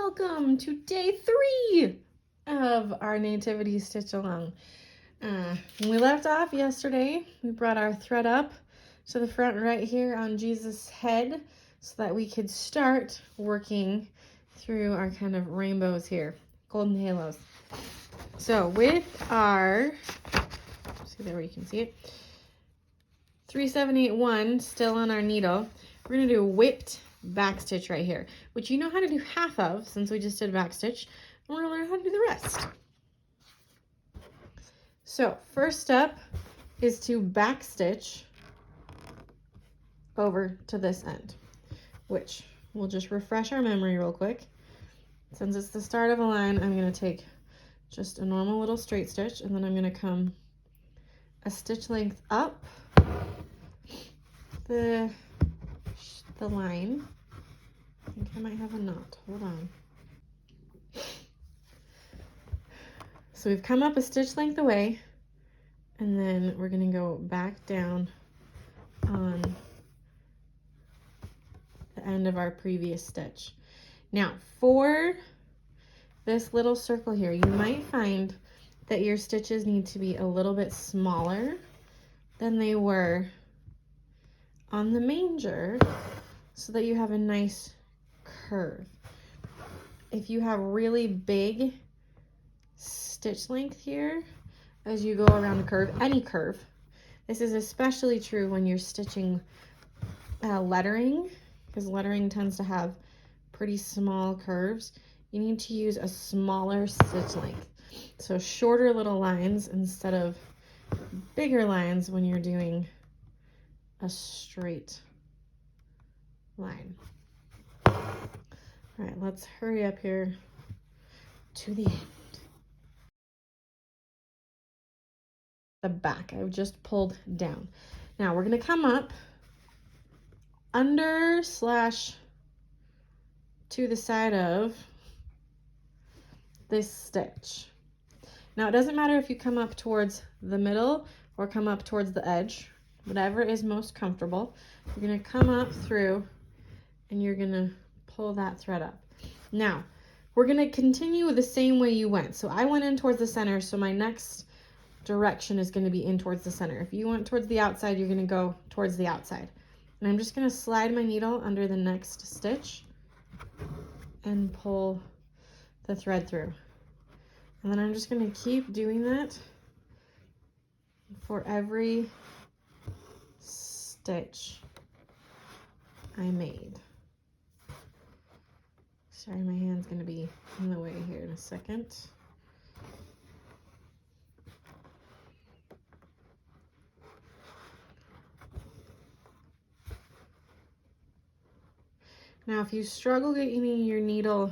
welcome to day 3 of our Nativity stitch along. When we left off yesterday, we brought our thread up to the front right here on Jesus' head so that we could start working through our kind of rainbows here, golden halos. So with our, see there where you can see it, 3781 still on our needle, we're going to do a whipped backstitch right here, which you know how to do half of since we just did backstitch, and we're going to learn how to do the rest. So first step is to backstitch over to this end, which we'll just refresh our memory real quick. Since it's the start of a line, I'm going to take just a normal little straight stitch, and then I'm going to come a stitch length up the line. I think I might have a knot. Hold on. So we've come up a stitch length away, and then we're going to go back down on the end of our previous stitch. Now, for this little circle here, you might find that your stitches need to be a little bit smaller than they were on the manger so that you have a nice curve. If you have really big stitch length here as you go around a curve, any curve, this is especially true when you're stitching lettering, because lettering tends to have pretty small curves. You need to use a smaller stitch length, so shorter little lines instead of bigger lines when you're doing a straight line. All right, let's hurry up here to the end. The back I've just pulled down. Now we're going to come up under slash to the side of this stitch. Now it doesn't matter if you come up towards the middle or come up towards the edge, whatever is most comfortable. You're going to come up through and you're going to pull that thread up. Now we're going to continue the same way you went. So I went in towards the center, so my next direction is going to be in towards the center. If you went towards the outside, you're going to go towards the outside. And I'm just going to slide my needle under the next stitch and pull the thread through. And then I'm just going to keep doing that for every stitch I made. Sorry, my hand's going to be in the way here in a second. Now, if you struggle getting your needle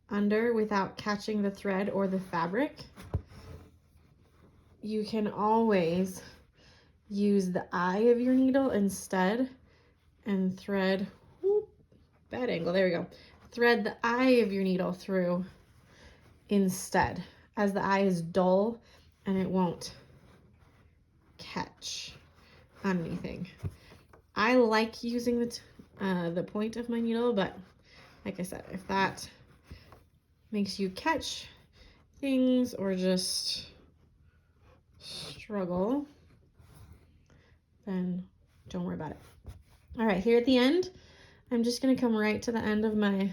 under without catching the thread or the fabric, you can always use the eye of your needle instead and thread, whoop, bad angle, there we go. Thread the eye of your needle through instead, as the eye is dull and it won't catch on anything. I like using the point of my needle, but like I said, if that makes you catch things or just struggle, then don't worry about it. All right, here at the end, I'm just going to come right to the end of my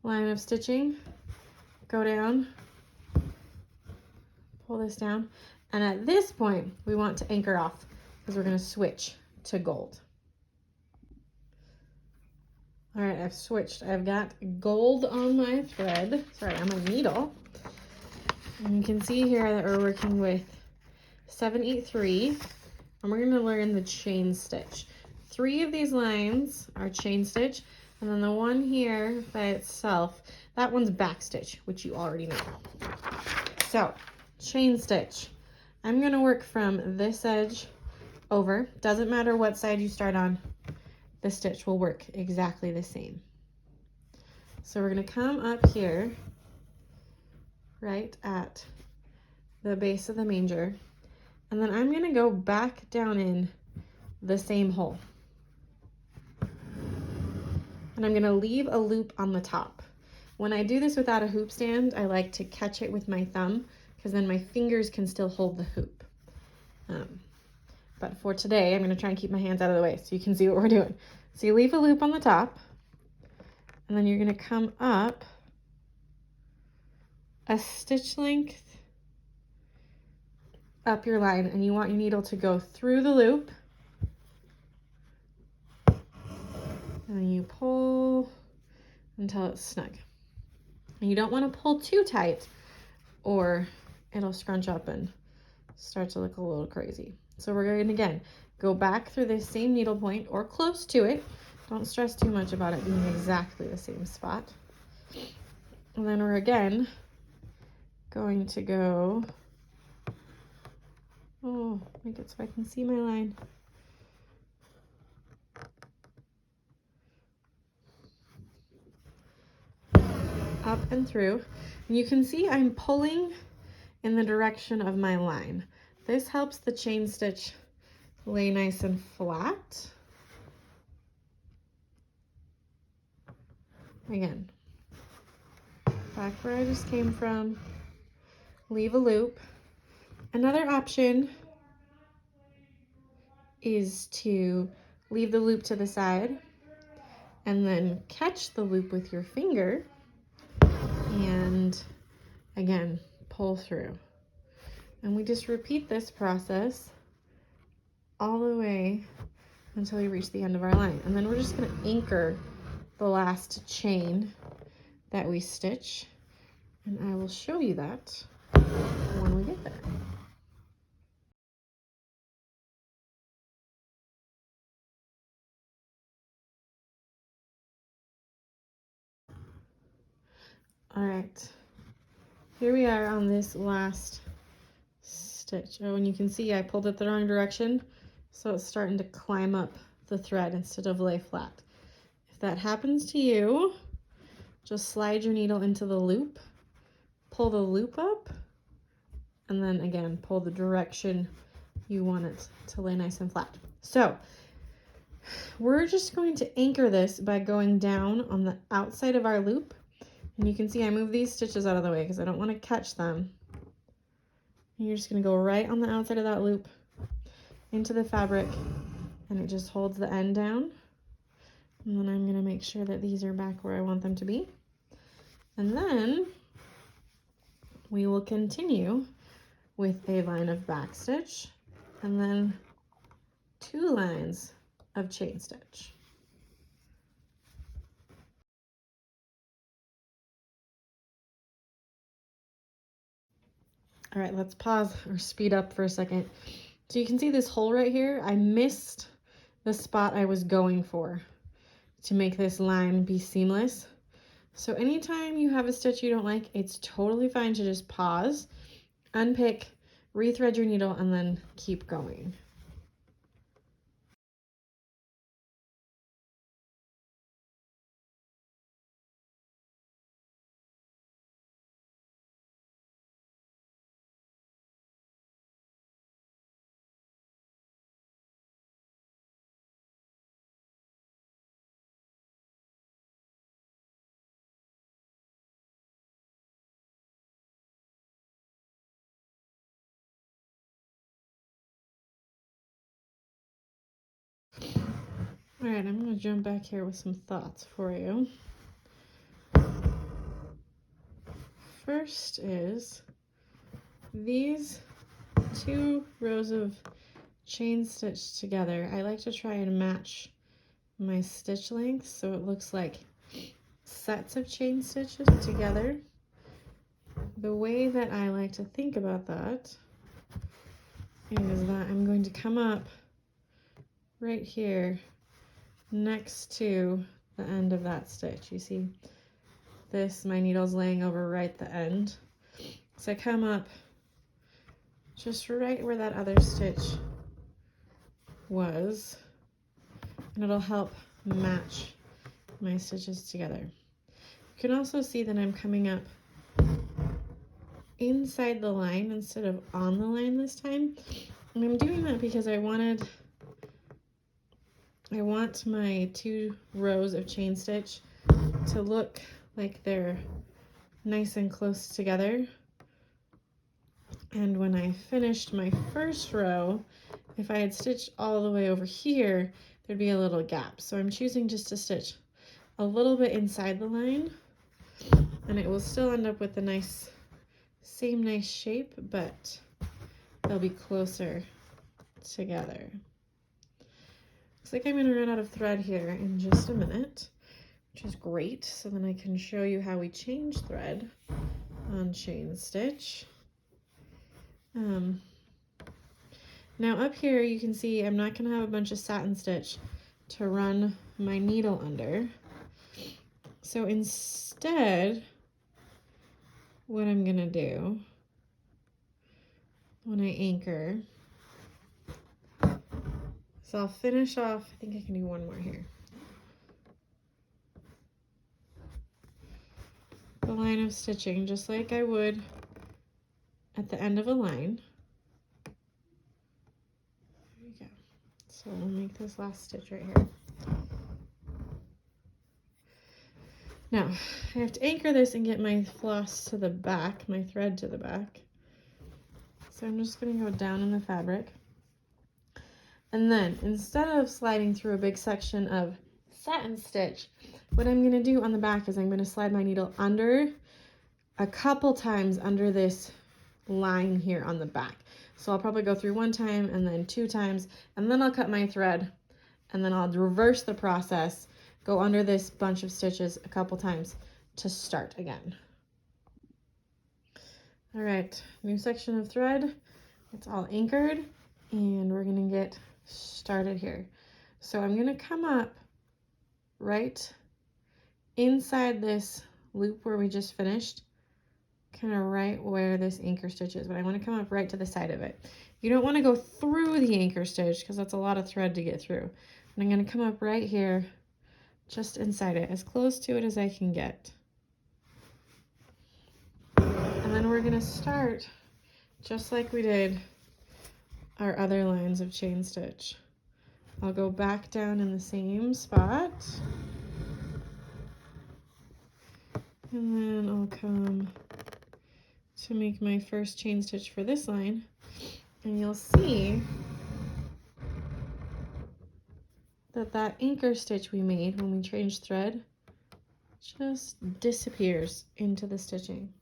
line of stitching, go down, pull this down, and at this point we want to anchor off because we're going to switch to gold. All right, I've switched. I've got gold on my thread, sorry, on my needle. And you can see here that we're working with 783, and we're going to learn the chain stitch. 3 of these lines are chain stitch, and then the one here by itself, that one's back stitch, which you already know. So, chain stitch. I'm going to work from this edge over. Doesn't matter what side you start on. The stitch will work exactly the same. So we're going to come up here right at the base of the manger, and then I'm going to go back down in the same hole, and I'm going to leave a loop on the top. When I do this without a hoop stand, I like to catch it with my thumb because then my fingers can still hold the hoop. But for today, I'm going to try and keep my hands out of the way so you can see what we're doing. So you leave a loop on the top, and then you're going to come up a stitch length up your line, and you want your needle to go through the loop, and you pull until it's snug. And you don't want to pull too tight or it'll scrunch up and start to look a little crazy. So we're going to, again, go back through the same needle point or close to it. Don't stress too much about it being exactly the same spot. And then we're again going to go, make it so I can see my line. Up and through. And you can see I'm pulling in the direction of my line. This helps the chain stitch lay nice and flat. Again, back where I just came from, leave a loop. Another option is to leave the loop to the side and then catch the loop with your finger and again, pull through. And we just repeat this process all the way until we reach the end of our line. And then we're just going to anchor the last chain that we stitch, and I will show you that when we get there. All right, here we are on this last stitch. Oh, and you can see I pulled it the wrong direction, so it's starting to climb up the thread instead of lay flat. If that happens to you, just slide your needle into the loop, pull the loop up, and then again, pull the direction you want it to lay nice and flat. So we're just going to anchor this by going down on the outside of our loop. And you can see I move these stitches out of the way because I don't want to catch them. And you're just going to go right on the outside of that loop into the fabric, and it just holds the end down. And then I'm going to make sure that these are back where I want them to be. And then we will continue with a line of backstitch and then 2 lines of chain stitch. All right, let's pause or speed up for a second. So you can see this hole right here. I missed the spot I was going for to make this line be seamless. So anytime you have a stitch you don't like, it's totally fine to just pause, unpick, rethread your needle, and then keep going. All right, I'm going to jump back here with some thoughts for you. First is these 2 rows of chain stitch together. I like to try and match my stitch length so it looks like sets of chain stitches together. The way that I like to think about that is that I'm going to come up right here next to the end of that stitch. You see this, my needle's laying over right the end. So I come up just right where that other stitch was, and it'll help match my stitches together. You can also see that I'm coming up inside the line instead of on the line this time. And I'm doing that because I want my 2 rows of chain stitch to look like they're nice and close together. And when I finished my first row, if I had stitched all the way over here, there'd be a little gap. So I'm choosing just to stitch a little bit inside the line, and it will still end up with a nice, same nice shape, but they'll be closer together. Looks like I'm gonna run out of thread here in just a minute, which is great. So then I can show you how we change thread on chain stitch. Now up here you can see I'm not going to have a bunch of satin stitch to run my needle under. So instead, what I'm going to do when I anchor, so I'll finish off, I think I can do one more here. The line of stitching just like I would at the end of a line. There we go. So we'll make this last stitch right here. Now, I have to anchor this and get my floss to the back, my thread to the back. So I'm just going to go down in the fabric. And then, instead of sliding through a big section of satin stitch, what I'm going to do on the back is I'm going to slide my needle under a couple times under this line here on the back. So I'll probably go through one time and then 2 times, and then I'll cut my thread, and then I'll reverse the process, go under this bunch of stitches a couple times to start again. All right, new section of thread. It's all anchored, and we're gonna get started here. So I'm gonna come up right inside this loop where we just finished, kind of right where this anchor stitch is, but I want to come up right to the side of it. You don't want to go through the anchor stitch because that's a lot of thread to get through. And I'm going to come up right here, just inside it, as close to it as I can get. And then we're going to start just like we did our other lines of chain stitch. I'll go back down in the same spot, and then I'll come to make my first chain stitch for this line, and you'll see that that anchor stitch we made when we changed thread just disappears into the stitching,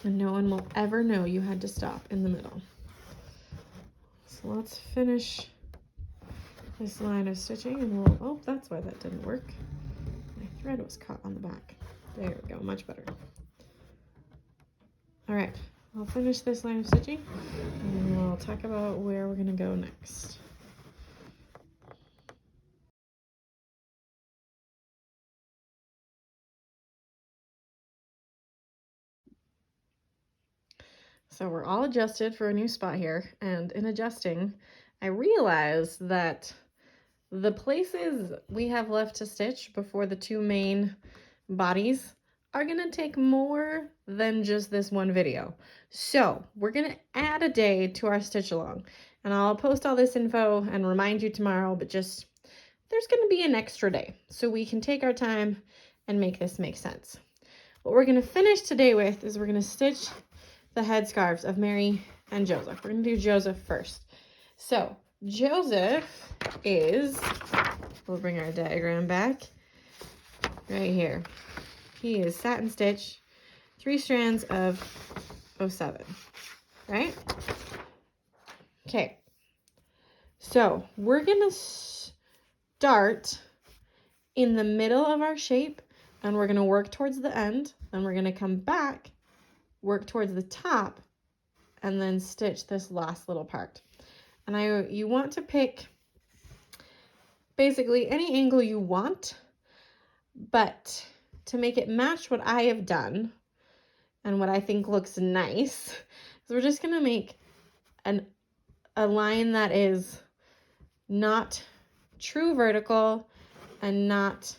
and no one will ever know you had to stop in the middle. So let's finish this line of stitching, and we'll, oh, that's why that didn't work. My thread was caught on the back. There we go, much better. All right, I'll finish this line of stitching, and we'll talk about where we're gonna go next. So we're all adjusted for a new spot here, and in adjusting, I realized that the places we have left to stitch before the 2 main bodies are gonna take more than just this one video. So we're gonna add a day to our stitch along, and I'll post all this info and remind you tomorrow, but just, there's gonna be an extra day so we can take our time and make this make sense. What we're gonna finish today with is we're gonna stitch the headscarves of Mary and Joseph. We're gonna do Joseph first. So Joseph is, we'll bring our diagram back right here. He is satin stitch, 3 strands of 07, right? Okay, so we're gonna start in the middle of our shape, and we're gonna work towards the end, and we're gonna come back, work towards the top, and then stitch this last little part. And you want to pick basically any angle you want, but to make it match what I have done and what I think looks nice, so we're just gonna make a line that is not true vertical and not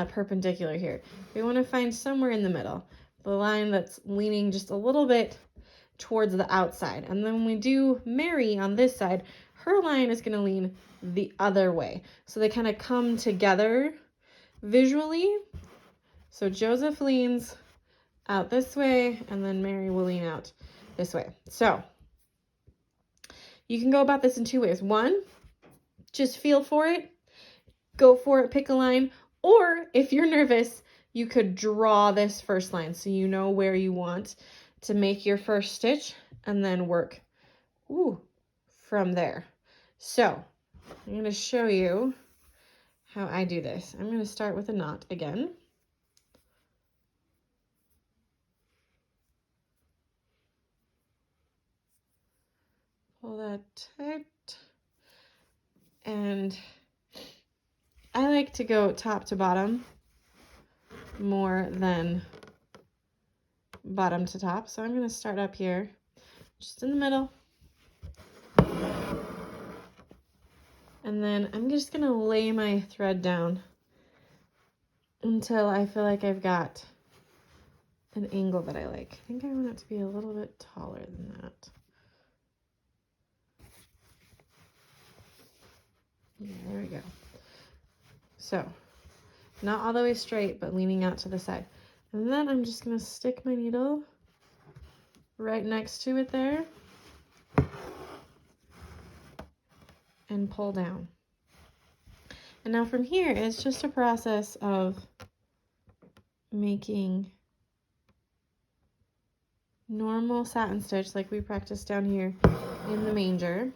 perpendicular here. We want to find somewhere in the middle, the line that's leaning just a little bit towards the outside. And then when we do Mary on this side, her line is going to lean the other way. So they kind of come together visually. So Joseph leans out this way, and then Mary will lean out this way. So you can go about this in two ways. One, just feel for it, go for it, pick a line. Or if you're nervous, you could draw this first line so you know where you want to make your first stitch and then work from there. So I'm going to show you how I do this. I'm going to start with a knot again. Pull that tight. And I like to go top to bottom more than bottom to top. So I'm going to start up here, just in the middle. And then I'm just going to lay my thread down until I feel like I've got an angle that I like. I think I want it to be a little bit taller than that. Yeah, there we go. So, not all the way straight, but leaning out to the side. And then I'm just going to stick my needle right next to it there and pull down. And now from here, it's just a process of making normal satin stitch like we practiced down here in the manger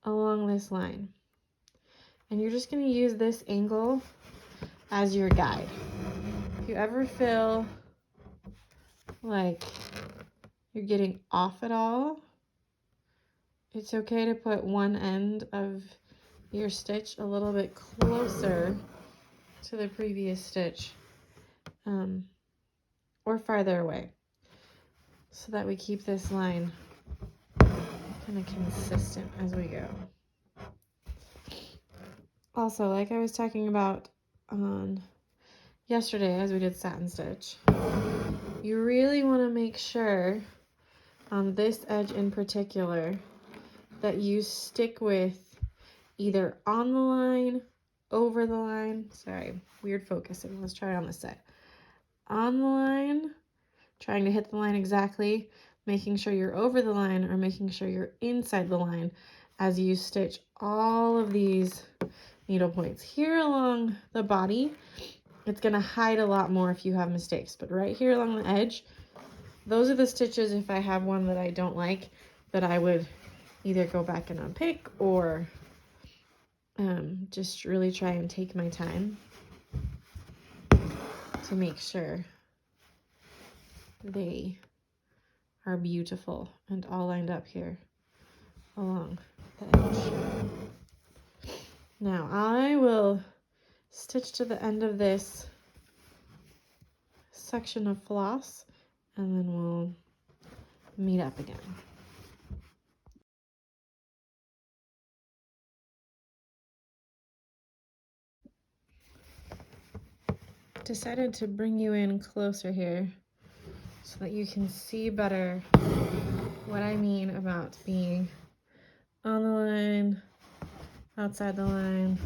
along this line. And you're just going to use this angle as your guide. If you ever feel like you're getting off at all, it's okay to put one end of your stitch a little bit closer to the previous stitch, or farther away, so that we keep this line kind of consistent as we go. Also, like I was talking about on yesterday as we did satin stitch, you really want to make sure on this edge in particular that you stick with either on the line, over the line, sorry, weird focusing, let's try it on this side. On the line, trying to hit the line exactly, making sure you're over the line, or making sure you're inside the line as you stitch all of these needle points. Here along the body, it's going to hide a lot more if you have mistakes, but right here along the edge, those are the stitches, if I have one that I don't like, that I would either go back and unpick or just really try and take my time to make sure they are beautiful and all lined up here along the edge. Now I will stitch to the end of this section of floss and then we'll meet up again. Decided to bring you in closer here so that you can see better what I mean about being on the line, outside the line,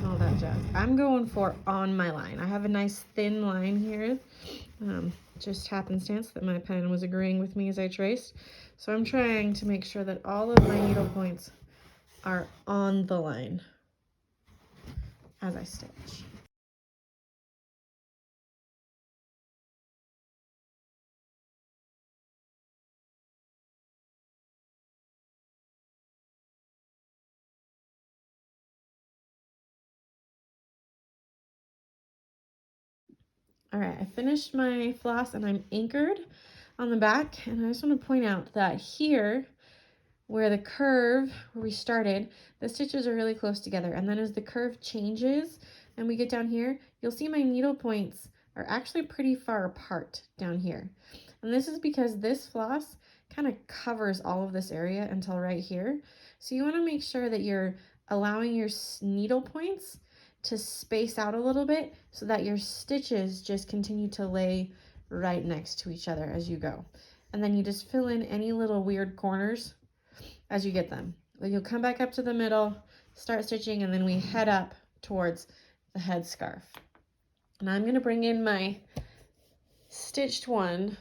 all that jazz. I'm going for on my line. I have a nice thin line here. Just happenstance that my pen was agreeing with me as I traced. So I'm trying to make sure that all of my needle points are on the line as I stitch. All right, I finished my floss and I'm anchored on the back, and I just want to point out that here where the curve, where we started, the stitches are really close together, and then as the curve changes and we get down here, you'll see my needle points are actually pretty far apart down here. And this is because this floss kind of covers all of this area until right here. So you want to make sure that you're allowing your needle points to space out a little bit so that your stitches just continue to lay right next to each other as you go. And then you just fill in any little weird corners as you get them. You'll come back up to the middle, start stitching, and then we head up towards the headscarf. And I'm gonna bring in my stitched one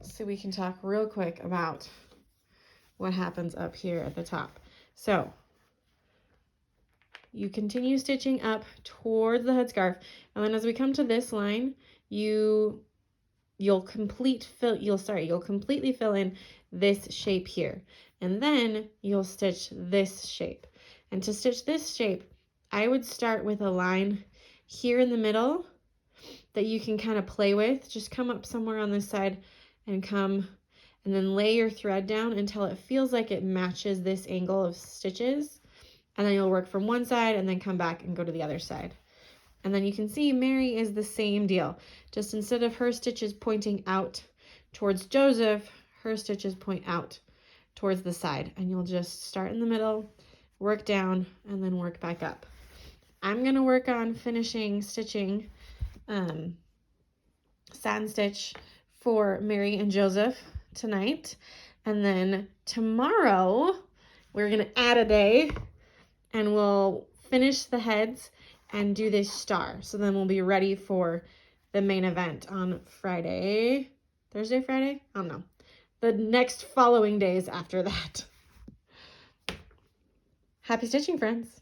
so we can talk real quick about what happens up here at the top. So you continue stitching up towards the headscarf, and then as we come to this line, you'll completely fill in this shape here, and then you'll stitch this shape. And to stitch this shape, I would start with a line here in the middle that you can kind of play with. Just come up somewhere on this side and come, and then lay your thread down until it feels like it matches this angle of stitches. And then you'll work from one side and then come back and go to the other side. And then you can see Mary is the same deal. Just instead of her stitches pointing out towards Joseph, her stitches point out towards the side. And you'll just start in the middle, work down, and then work back up. I'm going to work on finishing stitching satin stitch for Mary and Joseph tonight. And then tomorrow, we're going to add a day and we'll finish the heads and do this star. So then we'll be ready for the main event on Friday. Thursday, Friday? I don't know. The next following days after that. Happy stitching, friends.